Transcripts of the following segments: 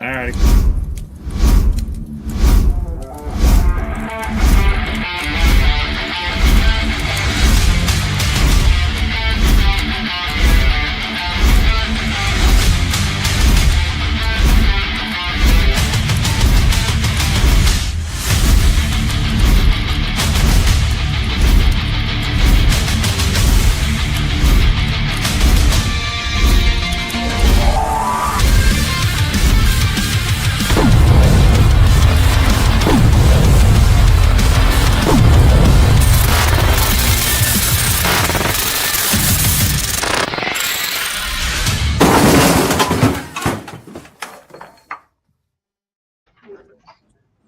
All right.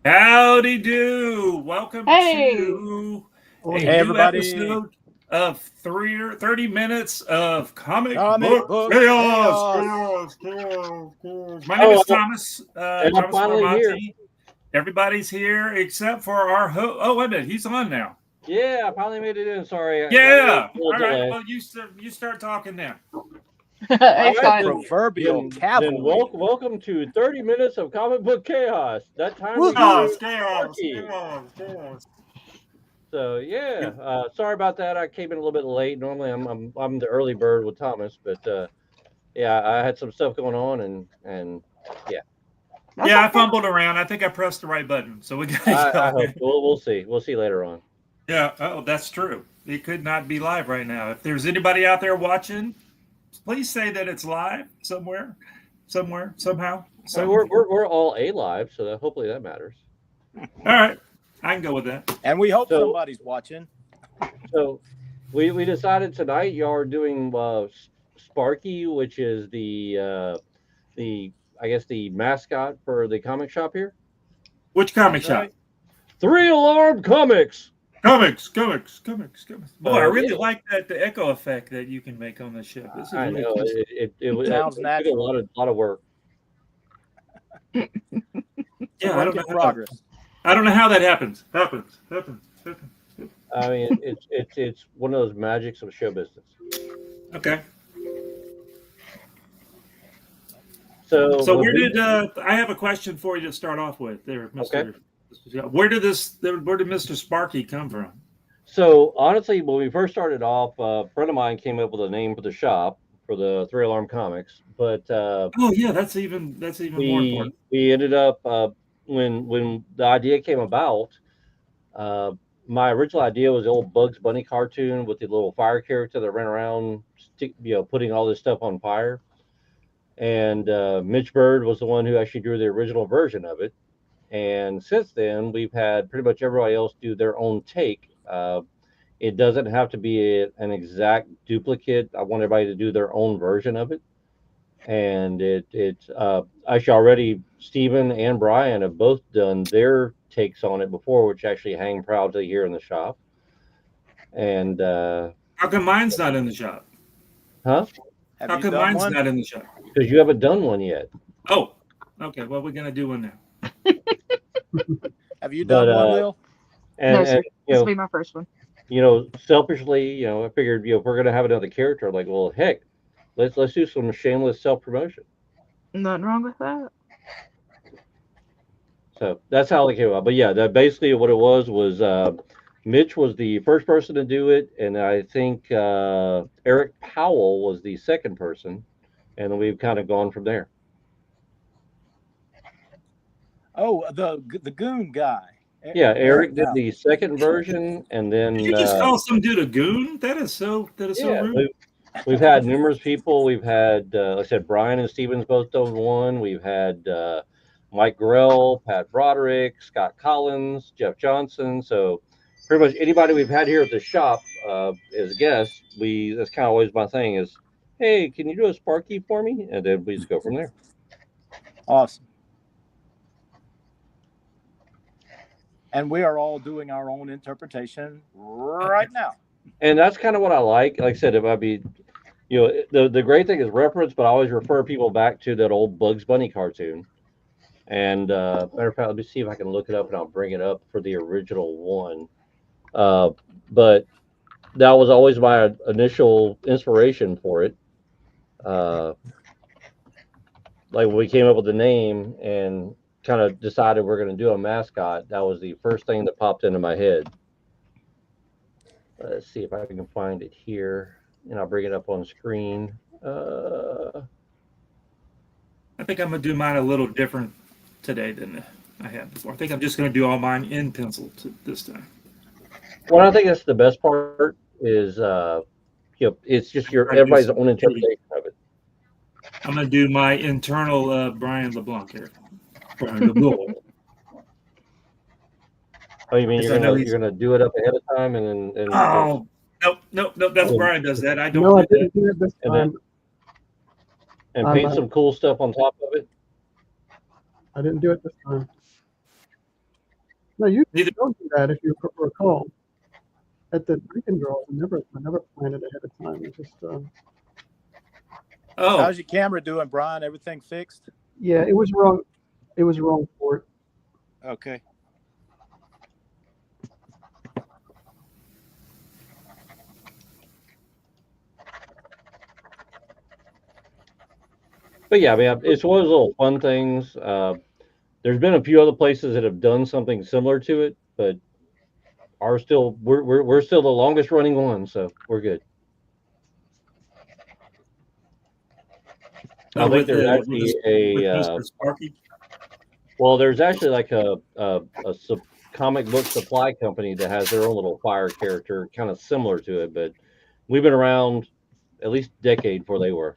Howdy do. Welcome to a new everybody. episode of 30 minutes of comic Book book chaos. My name is Thomas. And I'm Thomas finally here. Marmonti. Everybody's here except for our host. Oh, wait a minute. He's on now. Yeah, I finally made it in. Sorry. Yeah. All right. Well, you start talking now. Proverbial cavalry. Welcome to 30 minutes of comic book chaos. That time Chaos. So yeah, sorry about that. I came in a little bit late. Normally I'm the early bird with Thomas, but yeah, I had some stuff going on and yeah. Yeah, I fumbled around. I think I pressed the right button, so we got. I hope we'll see. We'll see later on. Yeah. Oh, that's true. It could not be live right now. If there's anybody out there watching, please say that it's live somewhere, somehow. So we're all alive, so hopefully that matters. All right, I can go with that. And we hope somebody's watching. So we decided tonight y'all are doing Sparky, which is the I guess the mascot for the comic shop here. Which comic shop? 3 Alarm Comics. Comics. Boy, I really like the echo effect that you can make on this ship. This is I really know cool. it sounds natural. A lot of work. Yeah, I don't know progress. I don't know how that happens. Happens. I mean, it's one of those magics of show business. Okay. So where did I have a question for you to start off with there, Mr. Okay. Where did Mr. Sparky come from? So honestly, when we first started off, a friend of mine came up with a name for the shop for the 3 Alarm Comics. But oh yeah, that's even more important. We ended up when the idea came about. My original idea was the old Bugs Bunny cartoon with the little fire character that ran around, putting all this stuff on fire. And Mitch Bird was the one who actually drew the original version of it. And since then, we've had pretty much everybody else do their own take. It doesn't have to be an exact duplicate. I want everybody to do their own version of it. And it's actually already Steven and Brian have both done their takes on it before, which actually hang proudly here in the shop. And how come mine's not in the shop? Huh? How come mine's not in the shop? Because you haven't done one yet. Oh, okay. Well, we're gonna do one now. Have you done one, Lil? No, sir. This will be my first one. Selfishly, I figured, if we're gonna have another character, like, well, heck, let's do some shameless self-promotion. Nothing wrong with that. So that's how it came out. But yeah, that basically what it was Mitch was the first person to do it, and I think Eric Powell was the second person, and then we've kind of gone from there. Oh, the goon guy. Yeah, Eric did the second version, and then Did you just call some dude a goon? That is so rude. We've had numerous people. We've had, like I said, Brian and Stevens both done one. We've had Mike Grell, Pat Broderick, Scott Collins, Jeff Johnson. So pretty much anybody we've had here at the shop as guests, that's kind of always my thing is, hey, can you do a Sparky for me? And then we just go from there. Awesome. And we are all doing our own interpretation right now. And that's kind of what I like. Like I said, it might be, the great thing is reference, but I always refer people back to that old Bugs Bunny cartoon. And matter of fact, let me see if I can look it up, and I'll bring it up for the original one. But that was always my initial inspiration for it. like when we came up with the name and kind of decided we're going to do a mascot, that was the first thing that popped into my head. Let's see if I can find it here, and I'll bring it up on screen. I think I'm going to do mine a little different today than I had before. I think I'm just going to do all mine in pencil this time. Well, I think that's the best part is, it's just everybody's own interpretation of it. I'm going to do my internal Brian LeBlanc here. Brian LeBlanc. Oh, you mean you're gonna do it up ahead of time and oh nope. That's Brian does that. I don't. No, I do didn't do it this time. And paint some cool stuff on top of it. I didn't do it this time. No, you don't do that if you recall. At the drinking girls, I never planned it ahead of time. It just. Oh. How's your camera doing, Brian? Everything fixed? Yeah, it was wrong. It was wrong for it. Okay. But yeah, I mean, it's one of those little fun things. There's been a few other places that have done something similar to it, but we're still the longest running one, so we're good. I think there's actually SPARKY? Well, there's actually like a comic book supply company that has their own little fire character, kind of similar to it, but we've been around at least a decade before they were.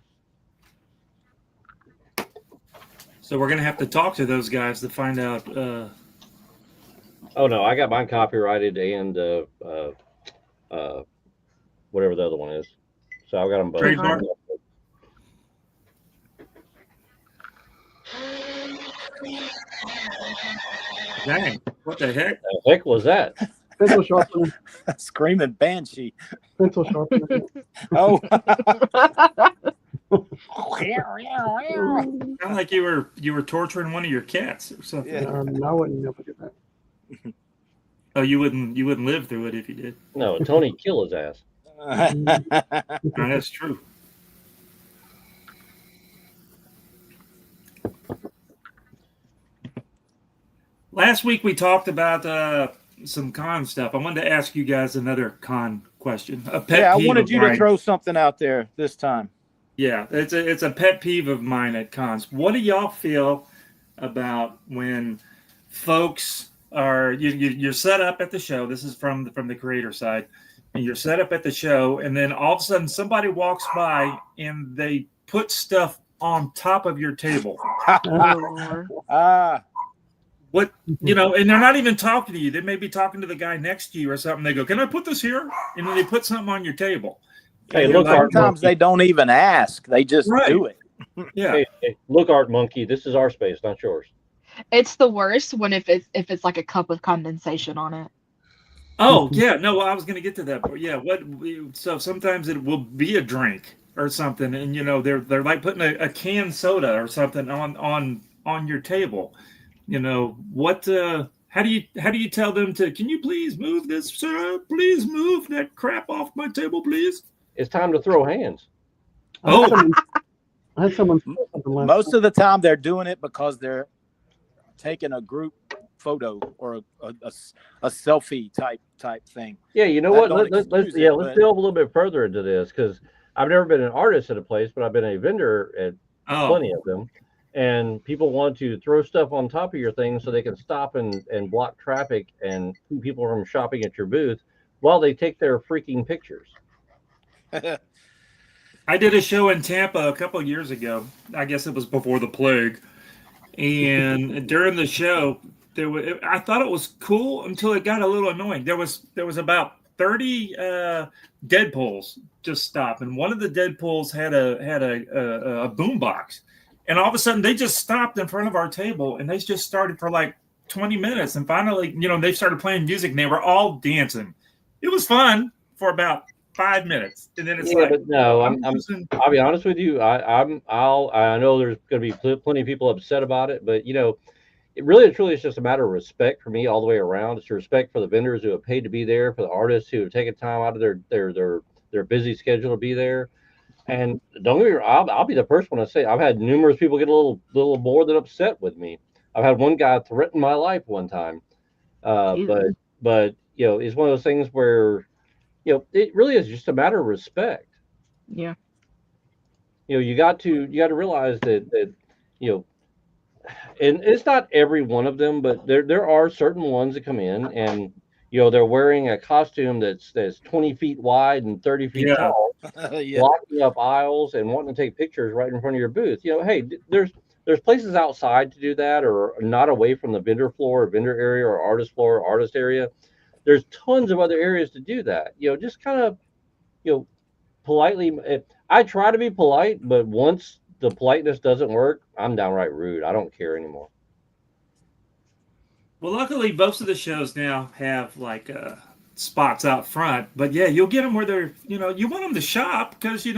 So we're gonna have to talk to those guys to find out. Oh no, I got mine copyrighted and whatever the other one is. So I've got them both. Trademark. Dang! What the heck? The heck was that? Pencil sharpener. Screaming banshee. Pencil sharpener. Oh. Sound like you were torturing one of your cats or something. Yeah. I wouldn't never do that. Oh, you wouldn't live through it if you did. No, Tony kill his ass. No, that's true. Last week we talked about some con stuff. I wanted to ask you guys another con question. A pet I peeve wanted of you mine. to throw something out there this time. Yeah, it's a pet peeve of mine at cons. What do y'all feel about when folks are you're set up at the show? This is from the creator side, and you're set up at the show, and then all of a sudden somebody walks by and they put stuff on top of your table. What, and they're not even talking to you. They may be talking to the guy next to you or something. They go, "Can I put this here?" And then they put something on your table. Hey, look, sometimes they don't even ask. They just do it. Yeah. Hey, look, Art Monkey, this is our space, not yours. It's the worst when if it's like a cup with condensation on it. Oh yeah, no, I was going to get to that. But yeah, so sometimes it will be a drink or something, and they're like putting a canned soda or something on your table. What? How do you tell them to? Can you please move this, sir? Please move that crap off my table, please. It's time to throw hands. Oh, I had someone. Most of the time, they're doing it because they're taking a group photo or a selfie type thing. Yeah, you know what? Let's delve a little bit further into this, because I've never been an artist at a place, but I've been a vendor at plenty of them. And people want to throw stuff on top of your thing so they can stop and block traffic and keep people from shopping at your booth while they take their freaking pictures. I did a show in Tampa a couple of years ago. I guess it was before the plague. And during the show, I thought it was cool until it got a little annoying. There was about 30 Deadpools just stopped, and one of the Deadpools had a boombox. And all of a sudden, they just stopped in front of our table, and they just started for like 20 minutes. And finally, they started playing music, and they were all dancing. It was fun for about 5 minutes, and then it's but no, I'll be honest with you. I know there's going to be plenty of people upset about it, but it really truly is just a matter of respect for me all the way around. It's respect for the vendors who have paid to be there, for the artists who have taken time out of their busy schedule to be there. And don't get me wrong, I'll be the first one to say I've had numerous people get a little more than upset with me. I've had one guy threaten my life one time. Uh, but Ew. but it's one of those things where it really is just a matter of respect. Yeah. You got to realize that you know and it's not every one of them, but there are certain ones that come in and they're wearing a costume that's 20 feet wide and 30 feet Yeah. tall, Yeah. blocking up aisles and wanting to take pictures right in front of your booth. Hey, there's places outside to do that, or not away from the vendor floor or vendor area or artist floor or artist area. There's tons of other areas to do that. Just kind of politely. I try to be polite, but once the politeness doesn't work, I'm downright rude. I don't care anymore. Well, luckily, most of the shows now have like spots out front. But yeah, you'll get them where they're, you want them to shop because they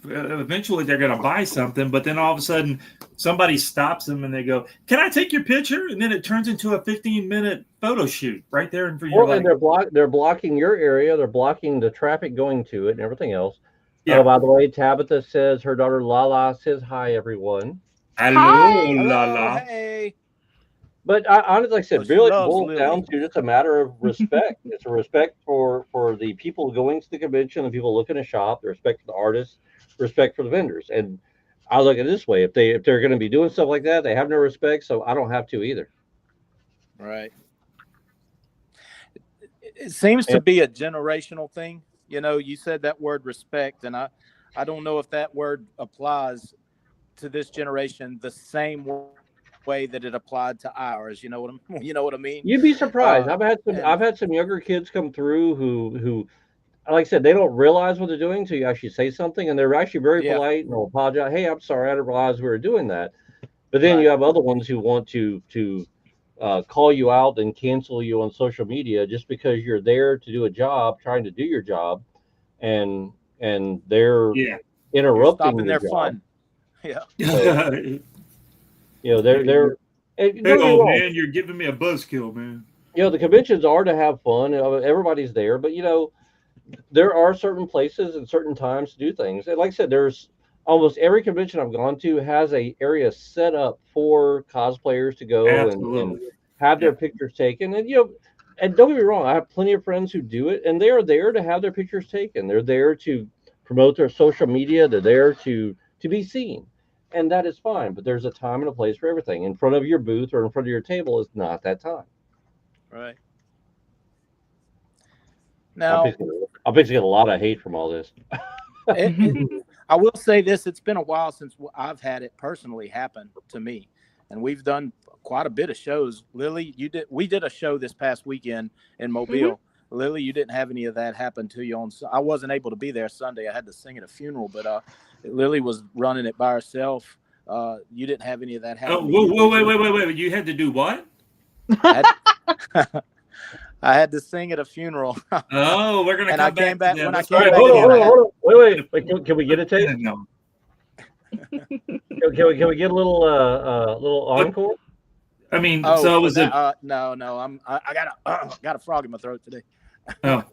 eventually they're going to buy something. But then all of a sudden, somebody stops them and they go, "Can I take your picture?" And then it turns into a 15-minute photo shoot right there in front of Well, and your they're blocking your area. They're blocking the traffic going to it and everything else. Yeah. Oh, by the way, Tabitha says her daughter Lala says hi, everyone. Hello, Hi. Lala. Hey. But honestly, like I said, Well, she really loves boils Lily. down to just a matter of respect. It's a respect for the people going to the convention, the people looking to shop, the respect for the artists, respect for the vendors. And I look at it this way: if they're going to be doing stuff like that, they have no respect, so I don't have to either. Right. It seems to be a generational thing. You said that word respect, and I don't know if that word applies to this generation the same way that it applied to ours. You know what I mean? You'd be surprised. I've had some younger kids come through who, like I said, they don't realize what they're doing until you actually say something, and they're actually very polite and they'll apologize. Hey, I'm sorry, I didn't realize we were doing that. But then you have other ones who want to call you out and cancel you on social media just because you're there to do a job, trying to do your job, and they're interrupting stopping your their job. fun. Yeah. So, they're Hey, old man, you're giving me a buzzkill, man. The conventions are to have fun. Everybody's there, but there are certain places and certain times to do things. And like I said, there's almost every convention I've gone to has a area set up for cosplayers to go and have their pictures taken. And and don't get me wrong, I have plenty of friends who do it, and they are there to have their pictures taken. They're there to promote their social media. They're there to be seen, and that is fine. But there's a time and a place for everything. In front of your booth or in front of your table is not that time. Right. Now, I'm basically get a lot of hate from all this. I will say this: it's been a while since I've had it personally happen to me, and we've done quite a bit of shows. Lily, we did a show this past weekend in Mobile. Mm-hmm. Lily, you didn't have any of that happen to you I wasn't able to be there Sunday. I had to sing at a funeral, but Lily was running it by herself. You didn't have any of that happen. Wait! You had to do what? I had to sing at a funeral. Oh, we're gonna come back. When I came back, hold on. Wait. Can we get a tape? No. Can we get a little encore? I mean, so was it? No. I got a frog in my throat today. Oh.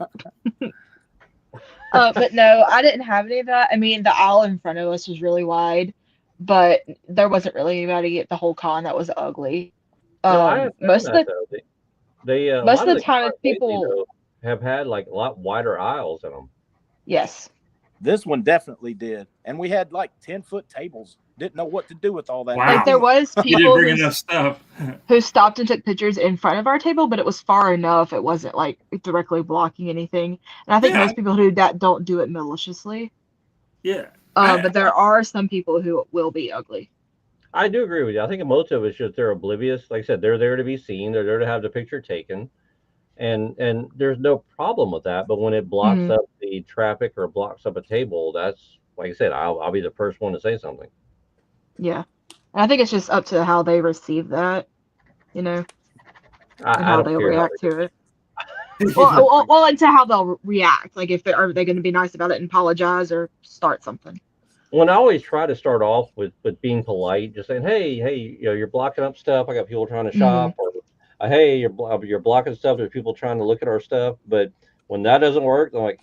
But no, I didn't have any of that. I mean, the aisle in front of us was really wide, but there wasn't really anybody at the whole con that was ugly. Most of the time, people have had like a lot wider aisles in them. Yes. This one definitely did, and we had like 10-foot tables. Didn't know what to do with all that. Wow. Like there was people who stopped and took pictures in front of our table, but it was far enough. It wasn't like directly blocking anything. And I think most people who do that don't do it maliciously. Yeah. But there are some people who will be ugly. I do agree with you. I think most of it's just they're oblivious. Like I said, they're there to be seen. They're there to have the picture taken. And there's no problem with that. But when it blocks up the traffic or blocks up a table, that's, like I said, I'll be the first one to say something. Yeah. And I think it's just up to how they receive that, and how they'll react to it. well, and to how they'll react. Like, are they going to be nice about it and apologize or start something? Well, I always try to start off with being polite, just saying, hey, you're blocking up stuff. I got people trying to shop, or hey, you're blocking stuff. There's people trying to look at our stuff. But when that doesn't work, I'm like,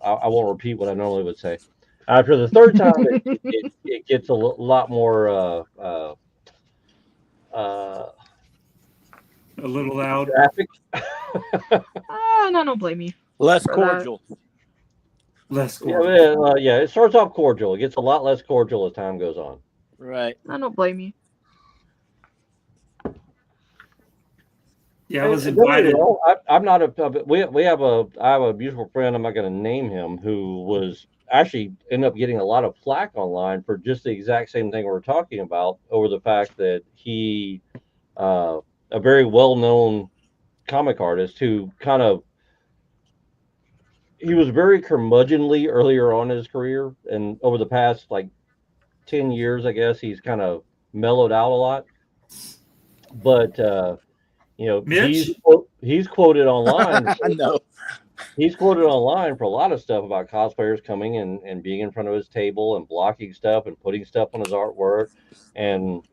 I won't repeat what I normally would say. After the third time, it gets a lot more a little loud. graphic. No, I don't blame you. Less For cordial. Less cordial. Yeah, it starts off cordial. It gets a lot less cordial as time goes on. Right. I don't blame you. Yeah, I was invited. I'm not a. I have a beautiful friend. I'm not going to name him, who was actually ended up getting a lot of flack online for just the exact same thing we're talking about, over the fact that he, a very well-known comic artist who he was very curmudgeonly earlier on in his career, and over the past like 10 years, I guess he's kind of mellowed out a lot. But Mitch? he's quoted online. I know. He's quoted online for a lot of stuff about cosplayers coming and being in front of his table and blocking stuff and putting stuff on his artwork. And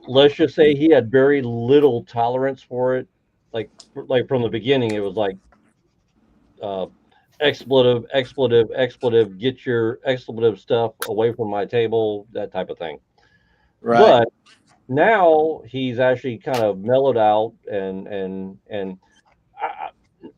let's just say he had very little tolerance for it. Like from the beginning, it was like expletive, get your expletive stuff away from my table, that type of thing. Right. But now he's actually kind of mellowed out, and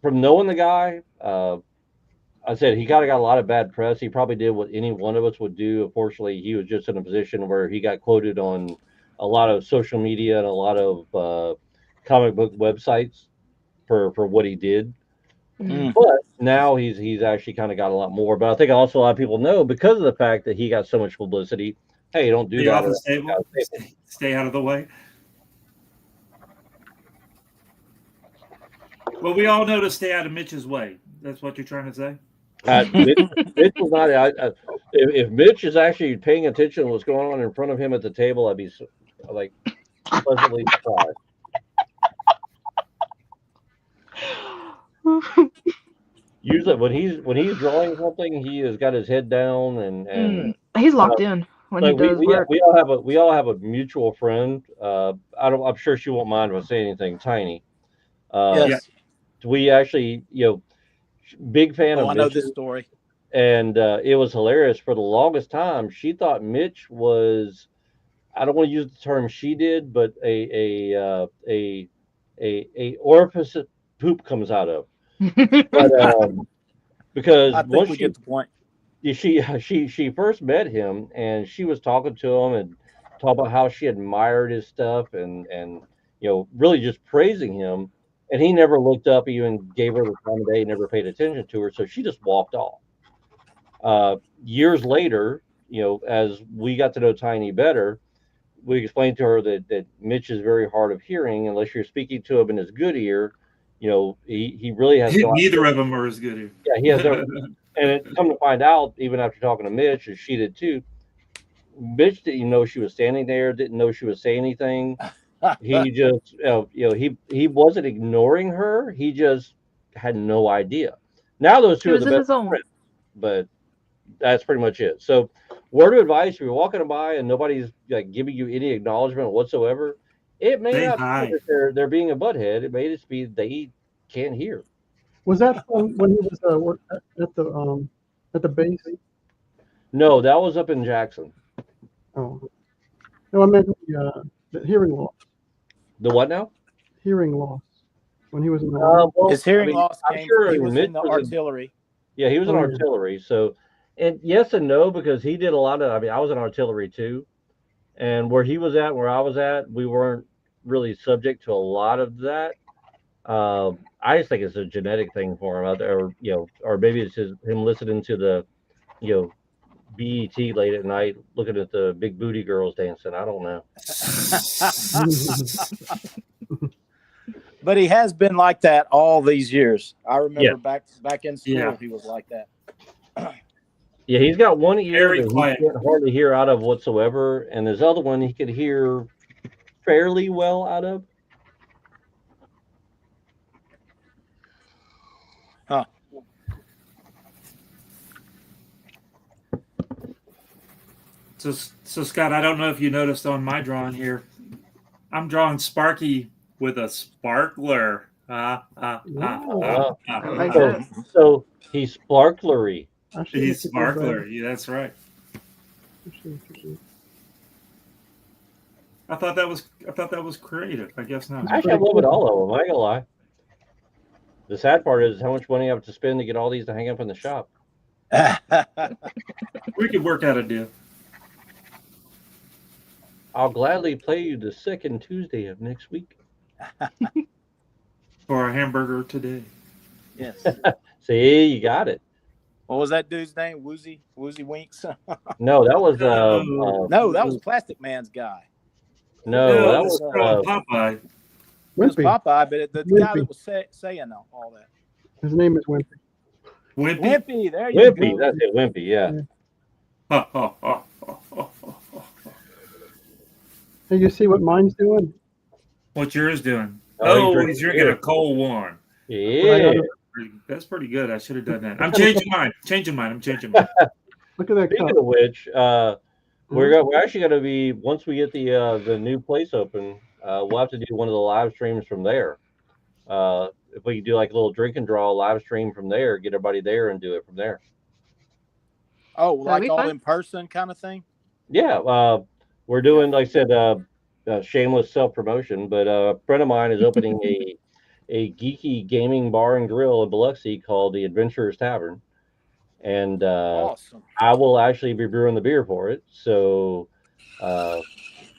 from knowing the guy, I said he got a lot of bad press. He probably did what any one of us would do. Unfortunately, he was just in a position where he got quoted on a lot of social media and a lot of comic book websites for what he did. Mm. But now he's actually kind of got a lot more. But I think also a lot of people know, because of the fact that he got so much publicity, hey, don't do that. Stay out of the way. Well, we all know to stay out of Mitch's way. That's what you're trying to say? Mitch was not. If Mitch is actually paying attention to what's going on in front of him at the table, I'd be like pleasantly surprised. Usually, when he's drawing something, he has got his head down and he's locked in when he does work. We all have a mutual friend. I'm sure she won't mind if I say anything. Tiny. Yes. We actually, big fan of. I know this story. And it was hilarious. For the longest time, she thought Mitch was, I don't want to use the term she did, but a orifice poop comes out of. But because I think we get the point. She first met him, and she was talking to him and talking about how she admired his stuff and really just praising him. And he never looked up, even gave her the time of day, never paid attention to her. So she just walked off. Years later, as we got to know Tiny better, we explained to her that Mitch is very hard of hearing. Unless you're speaking to him in his good ear, he really has neither of them are as good. Yeah, he has no. And it come to find out, even after talking to Mitch, and she did too, Mitch didn't know she was standing there, didn't know she was saying anything. He just, he wasn't ignoring her. He just had no idea. Now those two are the best friends, but that's pretty much it. So, word of advice: if you're walking by and nobody's like giving you any acknowledgement whatsoever, it may not be that they're being a butthead. It may just be they can't hear. Was that when he was at the base? No, that was up in Jackson. Oh, no, I meant the hearing loss. The what now? Hearing loss. When he was in the his hearing loss came. Sure he was in the artillery. Yeah, he was in artillery. So, and yes and no, because he did a lot of. I was in artillery too, and where he was at, where I was at, we weren't really subject to a lot of that. I just think it's a genetic thing for him out there, or maybe it's him listening to the, BET late at night, looking at the big booty girls dancing. I don't know. But he has been like that all these years. I remember back in school, he was like that. Yeah, he's got one ear that he can't hardly hear out of whatsoever, and his other one he could hear fairly well out of. Huh. So Scott, I don't know if you noticed on my drawing here, I'm drawing Sparky with a sparkler. So he's sparklery. He's sparkler. Yeah, that's right. I thought that was creative. I guess not. Actually, I love it all of them. I ain't gonna lie. The sad part is how much money I have to spend to get all these to hang up in the shop. We could work out a deal. I'll gladly play you the second Tuesday of next week. For a hamburger today. Yes. See, you got it. What was that dude's name? Woozy Winks? No, that was no, that was Plastic Man's guy. No, that was Popeye. It was Popeye, but the guy that was saying all that. His name is Wimpy. Wimpy, there you go. Wimpy, that's it, Wimpy, yeah. Hey, you see what mine's doing? What's yours doing? Oh, he's drinking a cold one. Yeah. That's pretty good. I should have done that. I'm changing mine. I'm changing mine. Look at that. Speaking of which, we're actually going to be, once we get the new place open, we'll have to do one of the live streams from there. If we can do like a little drink and draw live stream from there, get everybody there and do it from there. Oh, like all in person kind of thing? Yeah. We're doing, like I said, shameless self-promotion, but a friend of mine is opening a geeky gaming bar and grill in Biloxi called the Adventurers Tavern. And awesome. I will actually be brewing the beer for it. So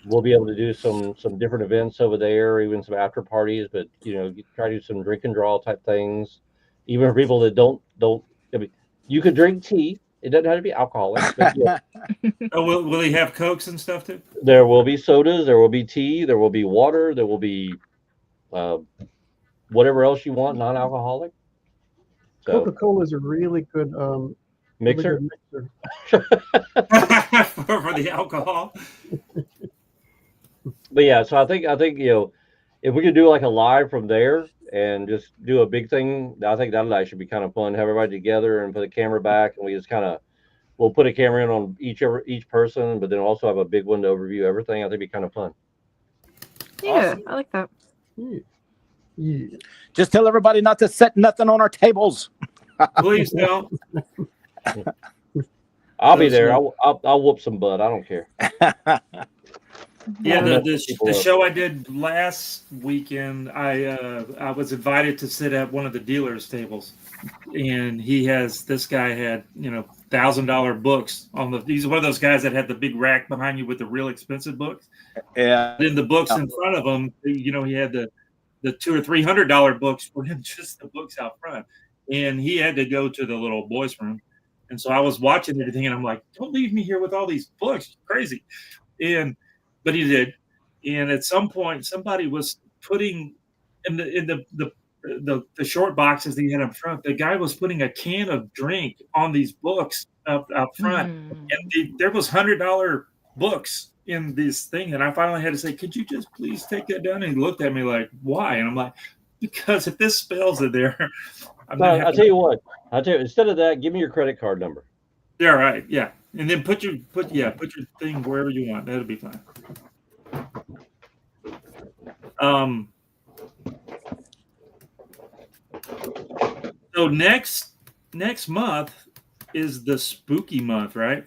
we'll be able to do some different events over there, even some after parties, but try to do some drink and draw type things. Even for people that don't I mean, you could drink tea. It doesn't have to be alcoholic. But, Oh, will he have Cokes and stuff too? There will be sodas, there will be tea, there will be water, there will be whatever else you want, non-alcoholic. So, Coca-Cola is a really good mixer. Really good mixer. for the alcohol. But yeah, so I think if we could do like a live from there and just do a big thing, I think that should be kind of fun. Have everybody together and put the camera back, and we just we'll put a camera in on each person, but then also have a big one to overview everything. I think it'd be kind of fun. Yeah, awesome. I like that. Yeah. Just tell everybody not to set nothing on our tables. Please don't. I'll be there. I'll whoop some butt. I don't care. Yeah, the show I did last weekend, I was invited to sit at one of the dealers' tables, and this guy had $1,000 books on the. He's one of those guys that had the big rack behind you with the real expensive books. Yeah. Then the books in front of him, he had the $200 or $300 books for him, just the books out front, and he had to go to the little boys' room, and so I was watching everything, and I'm like, "Don't leave me here with all these books, it's crazy," but he did, and at some point, somebody was putting in the short boxes that he had up front. The guy was putting a can of drink on these books up front, and there was $100 books in this thing, and I finally had to say, "Could you just please take that down?" And he looked at me like, "Why?" And I'm like, "Because if this spills in there, I'll tell you what. Instead of that, give me your credit card number. Yeah, right. Yeah, and then put your thing wherever you want. That'll be fine. So next month is the spooky month, right?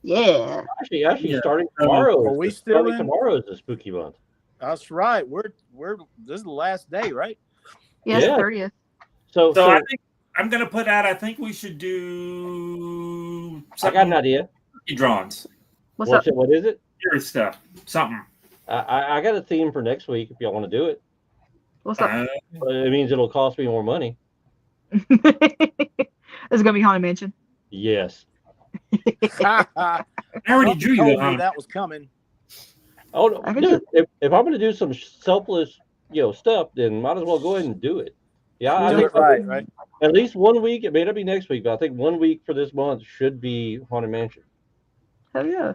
Yeah. Actually, starting tomorrow. Are we still in? Tomorrow is the spooky month. That's right. This is the last day, right? Yeah, 30th. So I think I'm gonna put out. I think we should do. I got an idea. Drawings. What's up? What is it? Your stuff. Something. I got a theme for next week if y'all want to do it. What's up? It means it'll cost me more money. Is it gonna be Haunted Mansion? Yes. I already drew you that was coming. Oh no! Dude, if I'm going to do some selfless, stuff, then might as well go ahead and do it. Yeah, I think right. At least 1 week. It may not be next week, but I think 1 week for this month should be Haunted Mansion. Hell yeah!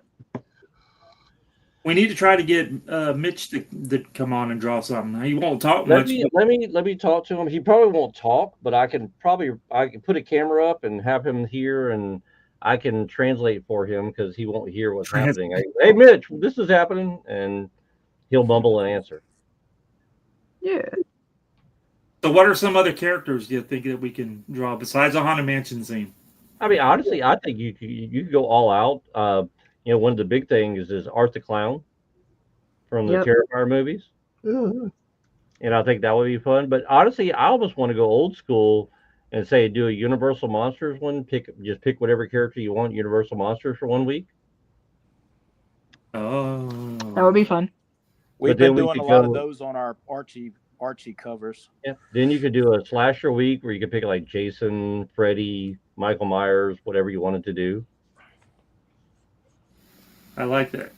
We need to try to get Mitch to come on and draw something. He won't talk much. Let me talk to him. He probably won't talk, but I can put a camera up and have him here, and I can translate for him because he won't hear what's happening. Hey, Mitch, this is happening, and he'll mumble and answer. Yeah. So what are some other characters do you think that we can draw besides a Haunted Mansion scene? I mean, honestly, I think you could go all out. One of the big things is Art the Clown from the Terrifier movies. And I think that would be fun. But honestly, I almost want to go old school and say do a Universal Monsters one. Pick whatever character you want, Universal Monsters for 1 week. Oh, that would be fun. We've been doing a lot of those on our Archie covers. Yeah. Then you could do a slasher week where you could pick like Jason, Freddy, Michael Myers, whatever you wanted to do. I like that.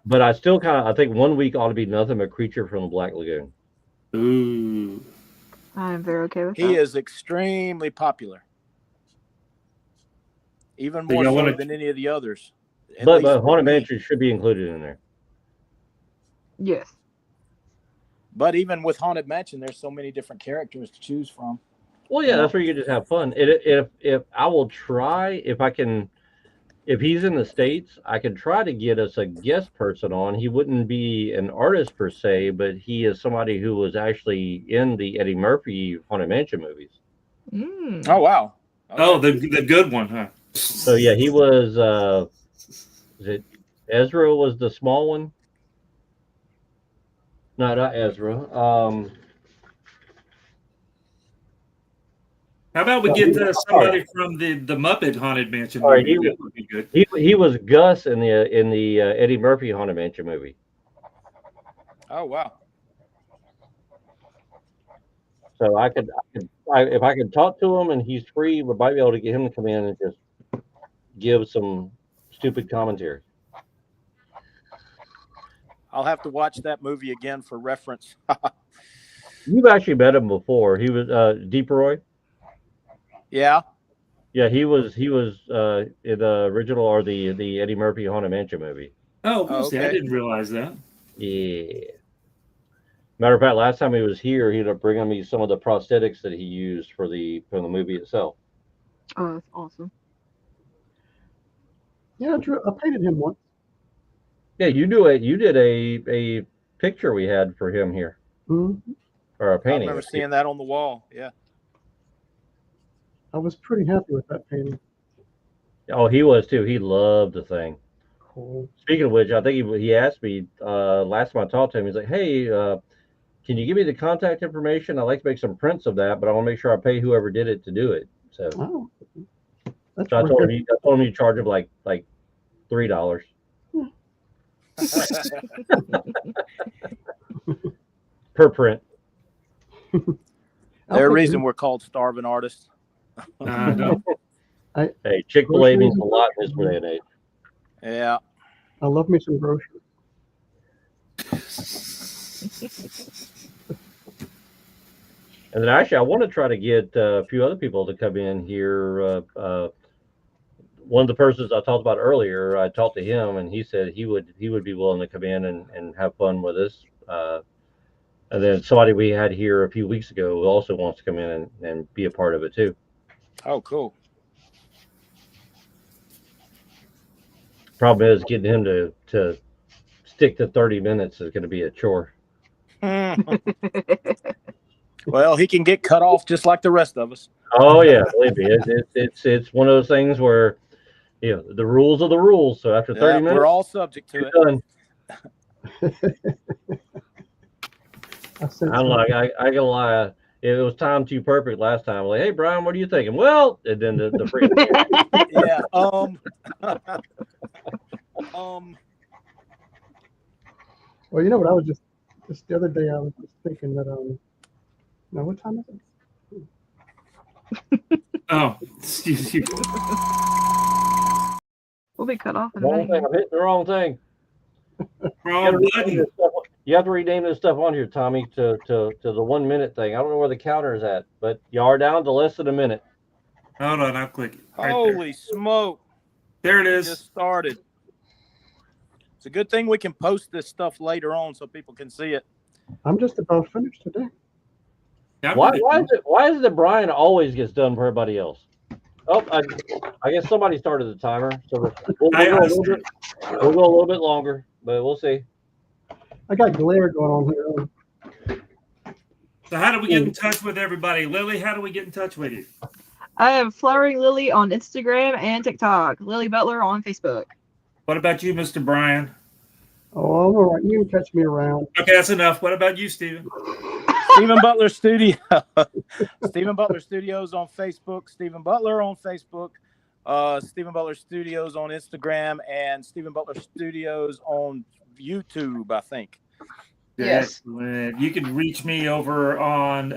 But I still I think 1 week ought to be nothing but Creature from the Black Lagoon. Ooh. I'm very okay with that. He is extremely popular. Even more so than any of the others. But Haunted Mansion should be included in there. Yes. But even with Haunted Mansion, there's so many different characters to choose from. Well, yeah, that's where you can just have fun. If I will try, if he's in the States, I could try to get us a guest person on. He wouldn't be an artist per se, but he is somebody who was actually in the Eddie Murphy Haunted Mansion movies. Mm. Oh, wow. Okay. Oh, the good one, huh? So, yeah, he was, is it Ezra was the small one? No, not Ezra. How about we get somebody from the Muppet Haunted Mansion movie? That would be good. He was Gus in the Eddie Murphy Haunted Mansion movie. Oh, wow. So if I could talk to him and he's free, we might be able to get him to come in and just give some stupid commentary. I'll have to watch that movie again for reference. You've actually met him before. He was Deep Roy. Yeah. Yeah, he was in the original or the Eddie Murphy Haunted Mansion movie. Oh, okay. I didn't realize that. Yeah. Matter of fact, last time he was here, he ended up bringing me some of the prosthetics that he used for the movie itself. Oh, that's awesome. Yeah, Drew, I painted him once. Yeah, you did a picture we had for him here. Mm-hmm. Or a painting. I remember seeing that on the wall. Yeah. I was pretty happy with that painting. Oh, he was too. He loved the thing. Cool. Speaking of which, I think he asked me last time I talked to him. He's like, "Hey, can you give me the contact information? I'd like to make some prints of that, but I want to make sure I pay whoever did it to do it." So, I told him you charge him like $3. Per print. There's a reason we're called starving artists. No. Hey, Chick-fil-A means a lot in this day and age. Yeah. I love me some groceries. And then actually, I want to try to get a few other people to come in here. One of the persons I talked about earlier, I talked to him, and he said he would be willing to come in and have fun with us. And then somebody we had here a few weeks ago who also wants to come in and be a part of it too. Oh, cool. Problem is getting him to stick to 30 minutes is going to be a chore. Well, he can get cut off just like the rest of us. Oh yeah, believe me, it's one of those things where the rules are the rules. So after 30 minutes, we're all subject to it. Done. I'm like, I gotta lie. It was timed too perfect last time. Like, hey Brian, what are you thinking? Well, and then the freaking yeah. Well, you know what? I was just the other day. I was just thinking that now what time is it? Oh, excuse you. We'll be cut off in wrong a minute. thing. I'm hitting the wrong thing. Wrong button. You have to rename this stuff on here, Tommy, to the 1 minute thing. I don't know where the counter is at, but you are down to less than a minute. Hold on, I'll click it. Right Holy smoke. There it is. Just started. It's a good thing we can post this stuff later on so people can see it. I'm just about finished today. Why is it that Brian always gets done for everybody else? Oh, I guess somebody started the timer, so we'll go a little bit longer, but we'll see. I got glare going on here. So how do we get in touch with everybody? Lily, how do we get in touch with you? I have Flowering Lily on Instagram and TikTok. Lily Butler on Facebook. What about you, Mr. Brian? Oh, I'm all right. You can catch me around. Okay, that's enough. What about you, Steven? Steven Butler Studio. Steven Butler Studios on Facebook. Steven Butler on Facebook. Steven Butler Studios on Instagram, and Steven Butler Studios on YouTube, I think. Yes. You can reach me over on